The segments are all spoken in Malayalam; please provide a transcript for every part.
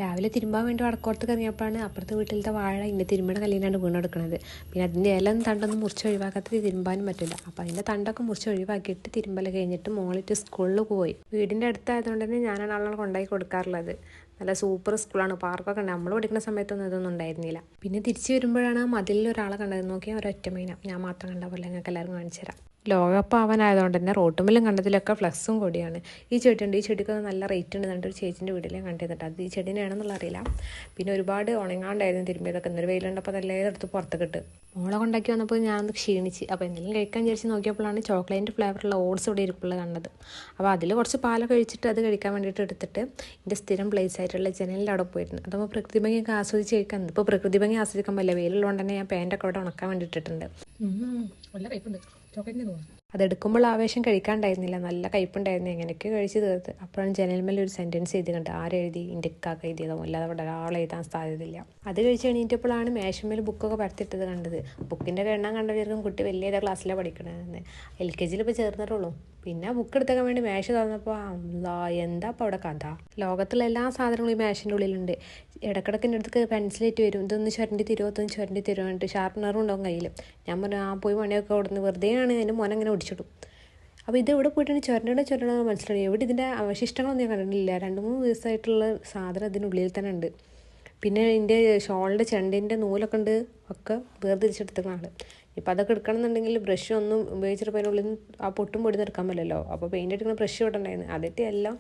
രാവിലെ തിരുമ്പാൻ വേണ്ടി വടക്കോർത്ത് ഇറങ്ങിയപ്പോഴാണ് അപ്പുറത്തെ വീട്ടിലത്തെ വാഴ ഇൻ്റെ തിരുമ്പണ കല്ലിനാണ് വീണെടുക്കുന്നത്. പിന്നെ അതിൻ്റെ ഇല തണ്ടൊന്നും മുറിച്ച് ഒഴിവാക്കാത്തത് തിരുമ്പാനും പറ്റില്ല. അപ്പോൾ അതിൻ്റെ തണ്ടൊക്കെ മുറിച്ച് ഒഴിവാക്കിയിട്ട് തിരുമ്പൽ കഴിഞ്ഞിട്ട് മോളിട്ട് സ്കൂളിൽ പോയി. വീടിൻ്റെ അടുത്തായതുകൊണ്ട് തന്നെ ഞാനാണ് ആളുകൾ കൊണ്ടായി കൊടുക്കാറുള്ളത്. നല്ല സൂപ്പർ സ്കൂളാണ്, പാർക്കൊക്കെ ഉണ്ട്. നമ്മൾ പഠിക്കുന്ന സമയത്തൊന്നും ഇതൊന്നും ഉണ്ടായിരുന്നില്ല. പിന്നെ തിരിച്ച് വരുമ്പോഴാണ് മതിലിൽ ഒരാളെ കണ്ടത്. നോക്കിയാൽ ഒരൊറ്റ മൈന, ഞാൻ മാത്രം കണ്ടാവില്ല, ഞങ്ങൾക്ക് എല്ലാവരും കാണിച്ചു തരാം. ലോകകപ്പ് ആവാനായതുകൊണ്ട് തന്നെ റോട്ടുമ്പിലും കണ്ടതിലൊക്കെ ഫ്ലക്സും കൂടിയാണ്. ഈ ചെടിയുണ്ട്, ഈ ചെടിക്കൊക്കെ നല്ല റേറ്റ് ഉണ്ട് എന്നിട്ട് ഒരു ചേച്ചിൻ്റെ വീട്ടിലേ കണ്ടിരുന്നിട്ട് അത് ഈ ചെടീനാണെന്നുള്ള അറിയില്ല. പിന്നെ ഒരുപാട് ഉണങ്ങാണ്ടായിരുന്നു തിരുമ്പിയതൊക്കെ. ഇന്നൊരു വെയിലുണ്ടപ്പോൾ അതെല്ലാം എടുത്ത് പുറത്തേക്ക് ഇട്ട് മോളെ കൊണ്ടാക്കി വന്നപ്പോൾ ഞാൻ ക്ഷീണിച്ച്. അപ്പോൾ എന്തെങ്കിലും കഴിക്കാൻ വിചാരിച്ച് നോക്കിയപ്പോഴാണ് ചോക്ലേറ്റ് ഫ്ലേവറുള്ള ഓട്സ് ഇവിടെ ഇരിപ്പുള്ളത് കണ്ടത്. അപ്പോൾ അതിൽ കുറച്ച് പാലൊക്കെ ഒഴിച്ചിട്ട് അത് കഴിക്കാൻ വേണ്ടിയിട്ട് എടുത്തിട്ട് എൻ്റെ സ്ഥിരം പ്ലേസ് ആയിട്ടുള്ള ജനലിൻ്റെ അവിടെ പോയിരുന്നു. അതപ്പോൾ പ്രകൃതി ഭംഗിയൊക്കെ ആസ്വദിച്ച് കഴിക്കാൻ. ഇപ്പോൾ പ്രകൃതി ഭംഗി ആസ്വദിക്കാൻ പറ്റില്ല, വെയിലുള്ളതുകൊണ്ട് തന്നെ ഞാൻ പാൻറ്റൊക്കെ അവിടെ ഉണക്കാൻ വേണ്ടിയിട്ടിട്ടുണ്ട്. നല്ല കയ്പുണ്ട്, ചോക്ലേറ്റിന് തോന്നുന്നു. അതെടുക്കുമ്പോൾ ആവേശം കഴിക്കാണ്ടായിരുന്നില്ല, നല്ല കയ്പുണ്ടായിരുന്നു. എങ്ങനെയൊക്കെ കഴിച്ച് തീർത്ത്. അപ്പോഴാണ് ജനൽമേൽ ഒരു സെൻറ്റൻസ് എഴുതി കണ്ട്. ആരെഴുതി? എൻ്റെ ഇക്കാക്ക എഴുതിയതോ, അല്ലാതെ അവിടെ ഒരാൾ എഴുതാൻ സാധ്യതയില്ല. അത് കഴിച്ച് എണീറ്റപ്പോഴാണ് മേശമേൽ ബുക്കൊക്കെ പരത്തിയിട്ടത് കണ്ടത്. ബുക്കിൻ്റെ എണ്ണം കണ്ടവർക്കും കുട്ടി വലിയ ക്ലാസ്സിലാണ് പഠിക്കണമെന്ന്. LKG ഇപ്പോൾ ചേർന്നിട്ടുള്ളൂ. പിന്നെ ബുക്ക് എടുത്തേക്കാൻ വേണ്ടി മേശ തുറന്നപ്പോൾ എന്താ അപ്പോൾ അവിടെ കഥ. ലോകത്തുള്ള എല്ലാ സാധനങ്ങളും ഈ മേശൻ്റെ ഉള്ളിലുണ്ട്. ഇടക്കിടക്കിൻ്റെ അടുത്ത് പെൻസിലേറ്റ് വരും, ഇതൊന്ന് ചുരണ്ടി തരുമോ, ഇതൊന്ന് ചുരണ്ടി തരുമോ എന്നിട്ട് ഷാർപ്പനറും ഉണ്ടാവും കയ്യിൽ. ഞാൻ പറഞ്ഞു പോയി പണിയൊക്കെ കൊടുന്ന് വെറുതെ ആണ് എൻ്റെ മോനെ അങ്ങനെ ഒടിച്ചിടും. അപ്പോൾ ഇത് എവിടെ പോയിട്ടാണ് ചുരണ്ടോ മനസ്സിലായി. എവിടെ ഇതിൻ്റെ അവശിഷ്ടങ്ങളൊന്നും ഞാൻ കണ്ടിട്ടില്ല. 2-3 ദിവസമായിട്ടുള്ള സാധനം ഇതിനുള്ളിൽ തന്നെ ഉണ്ട്. പിന്നെ ഇതിൻ്റെ ഷോളിൻ്റെ ചെണ്ടിൻ്റെ നൂലൊക്കെ ഉണ്ട്, ഒക്കെ വേർതിരിച്ചെടുത്തേക്കുന്ന ആൾ. ഇപ്പോൾ അതൊക്കെ എടുക്കണം എന്നുണ്ടെങ്കിൽ ബ്രഷ് ഒന്നും ഉപയോഗിച്ചിട്ട് അതിനുള്ളിൽ ആ പൊട്ടും പൊടിന്ന് എടുക്കാൻ പറ്റില്ലല്ലോ. അപ്പോൾ പെയിൻ്റ് അടിക്കുന്ന ബ്രഷ് ഇവിടെ ഉണ്ടായിരുന്നു. അതിട്ട് എല്ലാം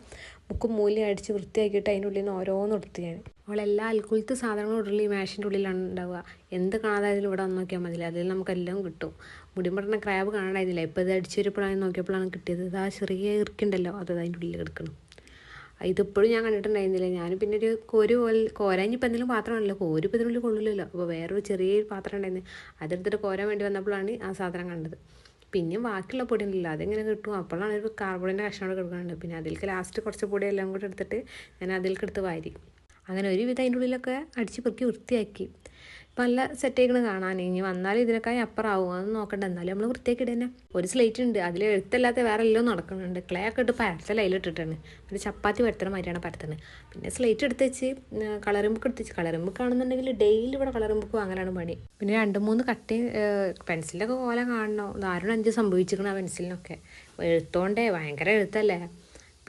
മുക്കും മൂലയും അടിച്ച് വൃത്തിയാക്കിയിട്ട് അതിൻ്റെ ഉള്ളിൽ നിന്ന് ഓരോന്നും എടുത്ത് ഞാൻ. അവളെല്ലാ അൽക്കുലത്തെ സാധനങ്ങളും ഉള്ളിൽ ഈ മേശൻ്റെ ഉള്ളിലാണ് ഉണ്ടാവുക. എന്ത് കാണാതായാലും ഇവിടെ വന്ന് നോക്കിയാൽ മതില്ല, അതിൽ നമുക്കെല്ലാം കിട്ടും. മുടിമ്പടണ ക്രാബ് കാണാനായിരുന്നില്ല. ഇപ്പോൾ ഇത് അടിച്ചു വരുമ്പോഴാണ് നോക്കിയപ്പോഴാണ് കിട്ടിയത്. ഇത് ആ ചെറിയ ഇറുക്കുണ്ടല്ലോ, അത് അതിൻ്റെ ഉള്ളിൽ കിടക്കണം. ഇതിപ്പോഴും ഞാൻ കണ്ടിട്ടുണ്ടായിരുന്നില്ല. ഞാൻ പിന്നെ ഒരു കോരാഞ്ഞിപ്പോൾ എന്തെങ്കിലും പാത്രമാണല്ലോ, കോരിപ്പോൾ ഇതിനുള്ളിൽ കൊള്ളില്ലല്ലോ. അപ്പോൾ വേറൊരു ചെറിയൊരു പാത്രം ഉണ്ടായിരുന്നു, അതെടുത്തിട്ട് കോരാൻ വേണ്ടി വന്നപ്പോഴാണ് ആ സാധനം കണ്ടത്. പിന്നെയും ബാക്കിയുള്ള പൊടി ഉണ്ടല്ലോ അതെങ്ങനെ കിട്ടും. അപ്പോഴാണ് ഒരു കാർബോണിൻ്റെ കഷ്ണം കിടക്കുന്നുണ്ട്. പിന്നെ അതിലേക്ക് ലാസ്റ്റ് കുറച്ച് പൊടി എല്ലാം കൂടെ എടുത്തിട്ട് ഞാൻ അതിലേക്ക് എടുത്ത് വാരി. അങ്ങനെ ഒരുവിധം അതിൻ്റെ ഉള്ളിലൊക്കെ അടിച്ച് പെറുക്കി വൃത്തിയാക്കി. ഇപ്പം നല്ല സെറ്റായിക്കണ് കാണാൻ. ഇനി വന്നാലും ഇതിനൊക്കെ അപ്പുറമാവും, അതൊന്നും നോക്കണ്ട. എന്നാലും നമ്മൾ വൃത്തിയാക്കി ഇടുതന്നെ. ഒരു സ്ലേറ്റ് ഉണ്ട്, അതിൽ എഴുത്തല്ലാത്ത വേറെ എല്ലാം നടക്കുന്നുണ്ട്. ക്ലേ ഒക്കെ ഇട്ട് പരത്തൽ അതിലിട്ടിട്ടാണ്. ഒരു ചപ്പാത്തി പരത്തണ മാതിരിയാണ് പരത്തുന്നത്. പിന്നെ സ്ലേറ്റ് എടുത്ത് വെച്ച് കളറിംഗ് ബുക്ക് എടുത്ത് വെച്ച്. കളറിംഗ് ബുക്ക് ആണെന്നുണ്ടെങ്കിൽ ഡെയിലി ഇവിടെ കളറിംഗ് ബുക്ക് അങ്ങനെയാണ് പണി. പിന്നെ 2-3 കട്ടയും പെൻസിലൊക്കെ കോല കാണണോ, ധാരാളം 5 സംഭവിച്ചിരിക്കണം ആ പെൻസിലിനൊക്കെ. എഴുത്തോണ്ടേ ഭയങ്കര എഴുത്തല്ലേ.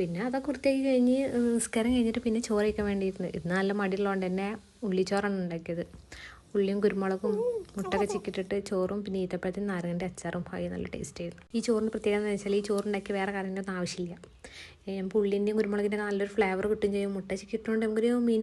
പിന്നെ അതൊക്കെ വൃത്തിയാക്കി കഴിഞ്ഞ് നിസ്കാരം കഴിഞ്ഞിട്ട് പിന്നെ ചോറ് കഴിക്കാൻ വേണ്ടിയിരുന്നു. ഇന്ന് നല്ല മടിയുള്ളതുകൊണ്ട് തന്നെ ഉള്ളിച്ചോറാണ് ഉണ്ടാക്കിയത്. ഉള്ളിയും കുരുമുളകും മുട്ടൊക്കെ ചിക്കിട്ടിട്ട് ചോറും പിന്നെ ഈത്തപ്പഴത്തിന് നാരങ്ങൻ്റെ അച്ചാറും ആയി നല്ല ടേസ്റ്റ് ആയിരുന്നു. ഈ ചോറിന് പ്രത്യേകത എന്ന് വെച്ചാൽ ഈ ചോറുണ്ടാക്കി വേറെ കറിൻ്റെ ഒന്നും ആവശ്യമില്ല. നമുക്ക് ഉള്ളിൻ്റെയും കുരുമുളകിൻ്റെ നല്ലൊരു ഫ്ലേവർ കിട്ടുകയും ചെയ്യും. മുട്ട ചിക്കിട്ടുകൊണ്ട് നമുക്കൊരു മീൻ